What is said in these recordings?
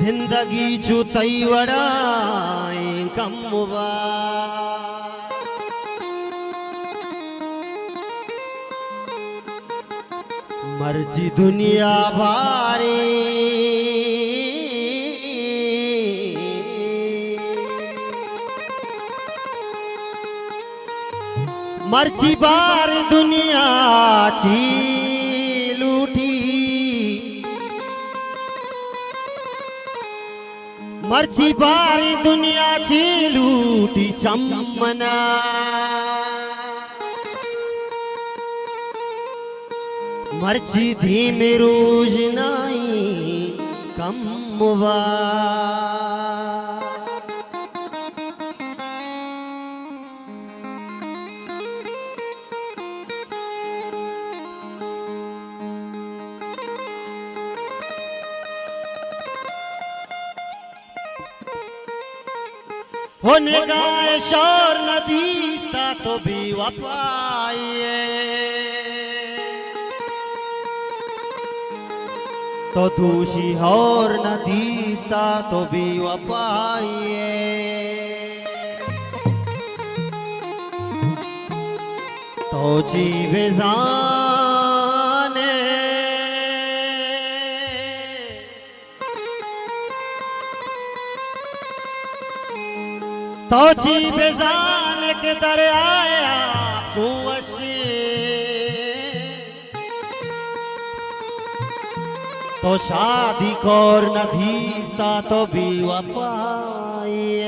जिंदगी चू तई वड़ाए कमुवा मर्जी दुनिया भारी मर्जी बार दुनिया ची लूटी मर्जी बार दुनिया ची लूटी चमना मर्जी धीमे रोज नाई कमवा होने गाय शोर नदीस्ता तो भी वपाए तो दूषी और नदीस्ता तो भी वपाए तो जीवे जाने तो जीवे जाने के दर आया कुवशी तो शादी कोर नधीस्ता तो भी वपाए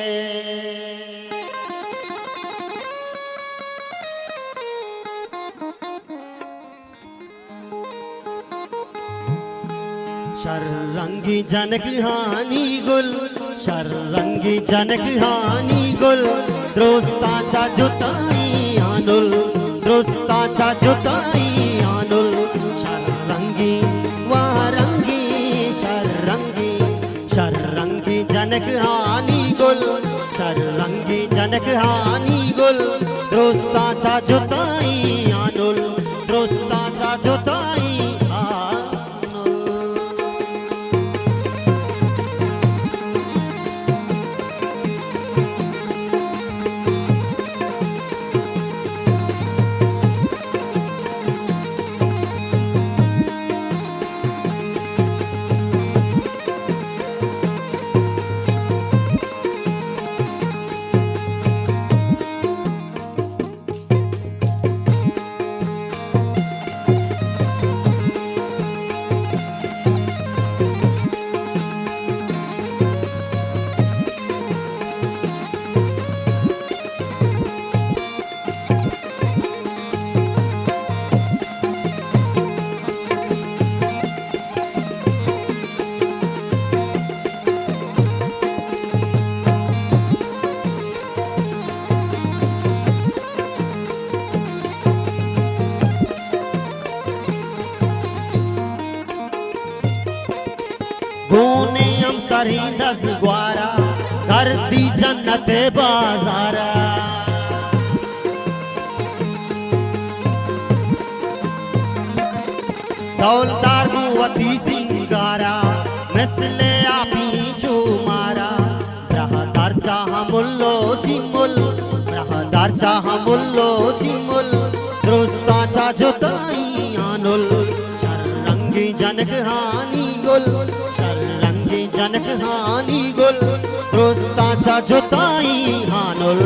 शररंगी जनक हानी गुल शररंगी जनक हानी गुल द्रोस्ताचा जुताई आनुल द्रोस्ताचा जुताई आनुल शररंगी वारंगी शररंगी शररंगी जनक हानी गुल शररंगी जनक हानी गुल द्रोस्ताचा जुताई आनुल द्रोस्ताचा जुताई गोने हम सरी दस ग्वारा कर दी जन्नत बाजारा दौलदार बुवती सिंगारा मिसले आपी चुमारा ब्रहदार चाह मुल्लो सिमुल ब्रहदार चाह मुल्लो सिमुल द्रोस्ता चा जुताई आनुल शररंगी जनक हानी गुल शररंगी जनक हानी गुल द्रोस्ताचा जुताई हानुल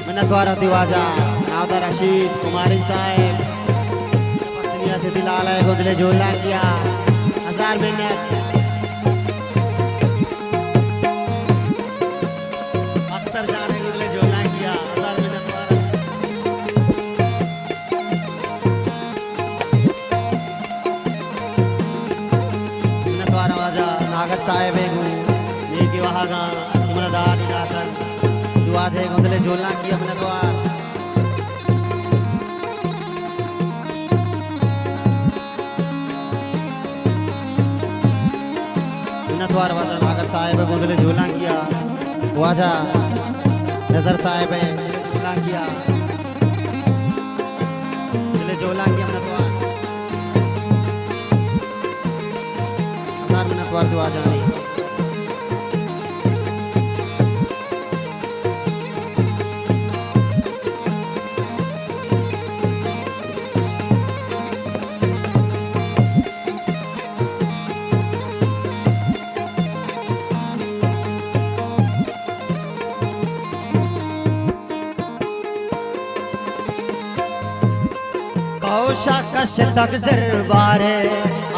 मिन्नतवार दिवाजा नावदा रशीद कुमारी साहेब पसनिया से दिलाला गोदले जोला किया 1000 मिनट अख्तर जाने गोदले जोला किया 1000 मिनट नागत साहेब ये कि वहाँ का तुम्हारा दाद जाकर दुआ थे गोदले झोलना की अपने द्वार द्वार वाजा नागत साहेब गोदले झोलना किया वाजा नजर साहेब झोलना किया गोदले झोलना किया अपने द्वार त्वार दुआ जानी कौशा कश तक जरबारे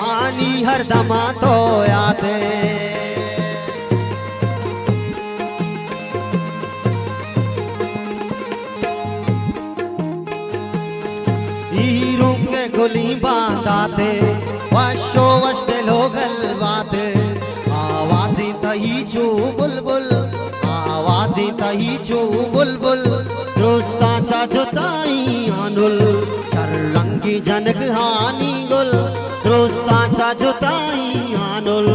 आनी हर दमा तो यादे हीरों के गुली बांधाते वशो वश दिलो गलबाते आवाज़ी तही चू बुलबुल आवाज़ी तही चू बुलबुल दोस्ताचा जुताई अनुल रंगी जनक हानी गुल दोस्ताचा जुताई अनुल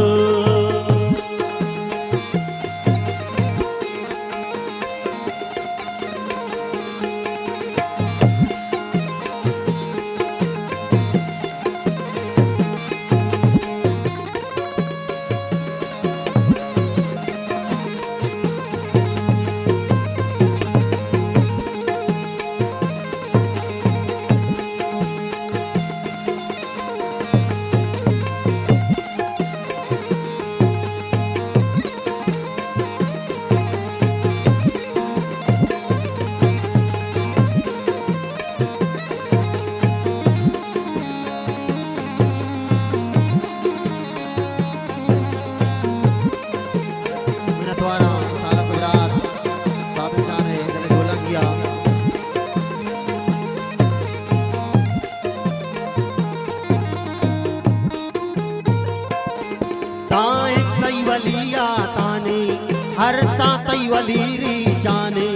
हर सा तैवलीरी जाने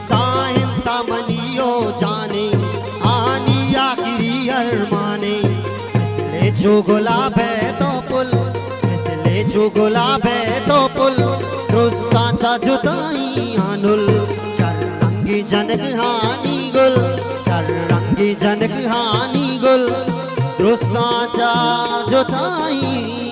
साहिम तमनियो जाने आनिया गिरी अरमाने इसले जो गुलाब है तो पुल इसले जो गुलाब है तो पुल दोस्ताचा जुदाई अनुल चर रंगी जनक हानी गुल चर रंगी जनक हानी गुल दोस्ताचा जुदाई